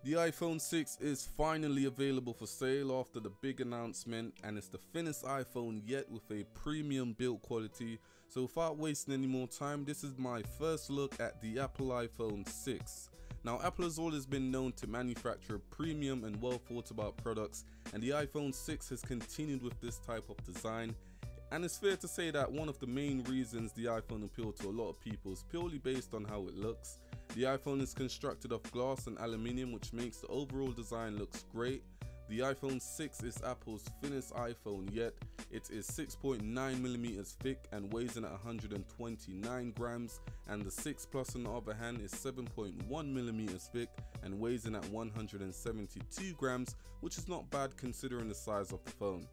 The iPhone 6 is finally available for sale after the big announcement, and it's the thinnest iPhone yet with a premium build quality. So without wasting any more time, this is my first look at the Apple iPhone 6. Now, Apple has always been known to manufacture premium and well thought about products, and the iPhone 6 has continued with this type of design. And it's fair to say that one of the main reasons the iPhone appealed to a lot of people is purely based on how it looks. The iPhone is constructed of glass and aluminium, which makes the overall design looks great. The iPhone 6 is Apple's thinnest iPhone yet. It is 6.9mm thick and weighs in at 129 grams, and the 6 Plus on the other hand is 7.1mm thick and weighs in at 172 grams, which is not bad considering the size of the phone.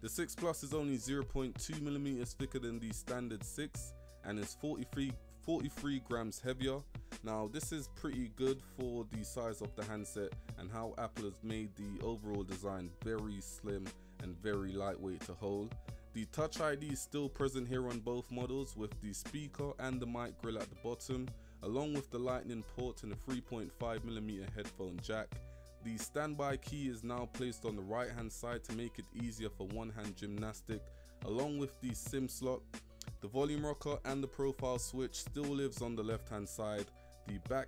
The 6 Plus is only 0.2mm thicker than the standard 6 and is 43 grams heavier. Now, this is pretty good for the size of the handset and how Apple has made the overall design very slim and very lightweight to hold. The Touch ID is still present here on both models, with the speaker and the mic grill at the bottom, along with the lightning port and a 3.5mm headphone jack. The standby key is now placed on the right hand side to make it easier for one-hand gymnastic, along with the SIM slot. The volume rocker and the profile switch still lives on the left hand side. The back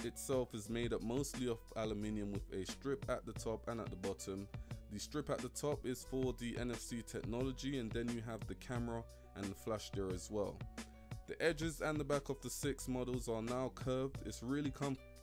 itself is made up mostly of aluminium with a strip at the top and at the bottom. The strip at the top is for the NFC technology, and then you have the camera and the flash there as well. The edges and the back of the 6 models are now curved. It's really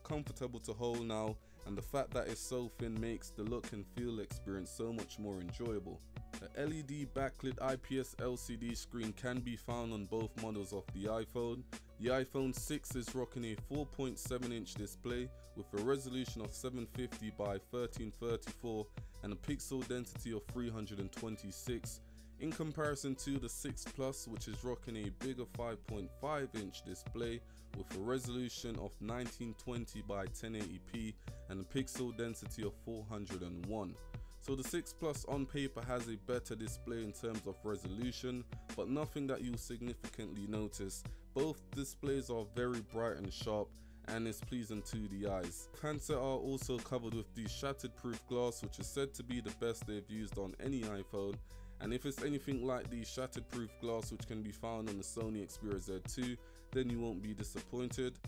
comfortable to hold now, and the fact that it's so thin makes the look and feel experience so much more enjoyable. A LED backlit IPS LCD screen can be found on both models of the iPhone. The iPhone 6 is rocking a 4.7-inch display with a resolution of 750 by 1334 and a pixel density of 326, in comparison to the 6 Plus, which is rocking a bigger 5.5-inch display with a resolution of 1920 by 1080p and a pixel density of 401. So the 6 Plus on paper has a better display in terms of resolution, but nothing that you'll significantly notice. Both displays are very bright and sharp, and is pleasing to the eyes. Handset are also covered with the shattered proof glass, which is said to be the best they've used on any iPhone. And if it's anything like the shattered proof glass which can be found on the Sony Xperia Z2, then you won't be disappointed.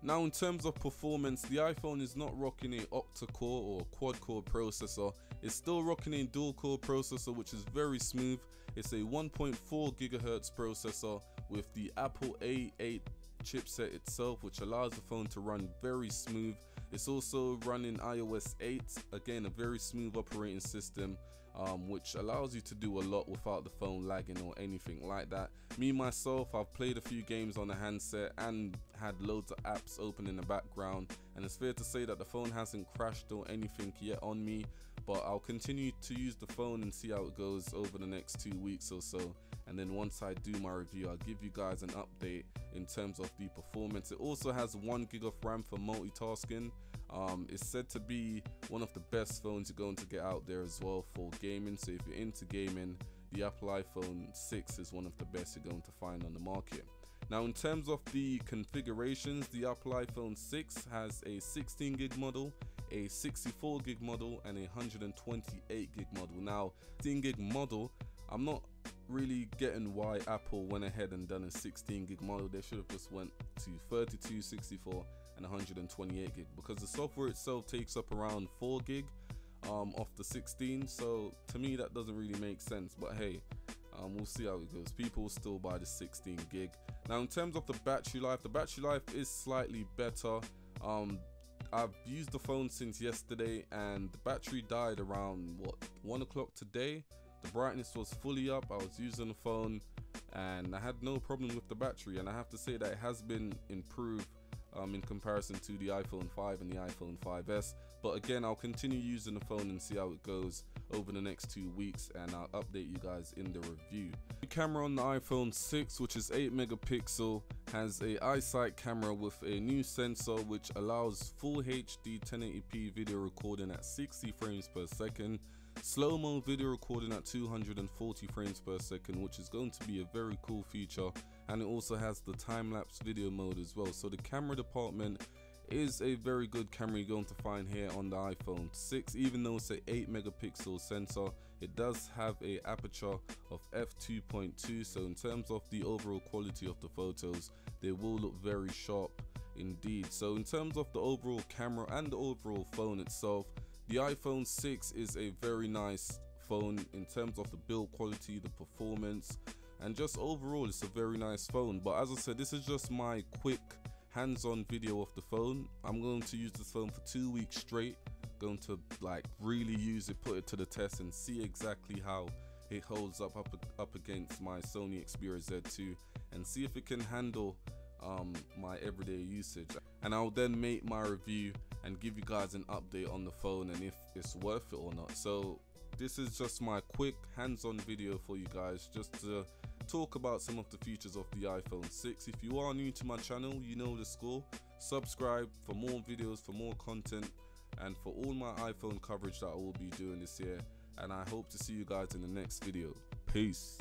Now, in terms of performance, the iPhone is not rocking a octa-core or quad-core processor. It's still rocking a dual-core processor, which is very smooth. It's a 1.4 GHz processor with the Apple A8 chipset itself, which allows the phone to run very smooth. It's also running iOS 8, again a very smooth operating system, which allows you to do a lot without the phone lagging or anything like that. Me myself, I've played a few games on the handset and had loads of apps open in the background, and it's fair to say that the phone hasn't crashed or anything yet on me, but I'll continue to use the phone and see how it goes over the next 2 weeks or so. And then once I do my review, I'll give you guys an update in terms of the performance. It also has 1 GB of RAM for multitasking. It's said to be one of the best phones you're going to get out there as well for gaming. So if you're into gaming, the Apple iPhone 6 is one of the best you're going to find on the market. Now, in terms of the configurations, the Apple iPhone 6 has a 16GB model, a 64GB model, and a 128GB model. Now, 16GB model, I'm not really getting why Apple went ahead and done a 16GB model. They should have just went to 32, 64, and 128GB, because the software itself takes up around 4GB of the 16. So to me, that doesn't really make sense. But hey, we'll see how it goes. People will still buy the 16GB. Now, in terms of the battery life is slightly better. I've used the phone since yesterday, and the battery died around 1 o'clock today. The brightness was fully up. I was using the phone and I had no problem with the battery, and I have to say that it has been improved in comparison to the iPhone 5 and the iPhone 5S. But again, I'll continue using the phone and see how it goes over the next 2 weeks, and I'll update you guys in the review. The camera on the iPhone 6, which is 8 megapixel, has a iSight camera with a new sensor which allows full HD 1080p video recording at 60 frames per second, slow-mo video recording at 240 frames per second, which is going to be a very cool feature, and it also has the time-lapse video mode as well. So the camera department is a very good camera you're going to find here on the iPhone 6. Even though it's an 8 megapixel sensor, it does have a aperture of f2.2, so in terms of the overall quality of the photos, they will look very sharp indeed. So in terms of the overall camera and the overall phone itself, the iPhone 6 is a very nice phone in terms of the build quality, the performance, and just overall it's a very nice phone. But as I said, this is just my quick hands-on video of the phone. I'm going to use this phone for 2 weeks straight, going to like really use it, put it to the test, and see exactly how it holds up against my Sony Xperia Z2, and see if it can handle my everyday usage. And I'll then make my review and give you guys an update on the phone and if it's worth it or not. So this is just my quick hands-on video for you guys, just to talk about some of the features of the iPhone 6. If you are new to my channel, you know the score. Subscribe for more videos, for more content, and for all my iPhone coverage that I will be doing this year. And I hope to see you guys in the next video. Peace.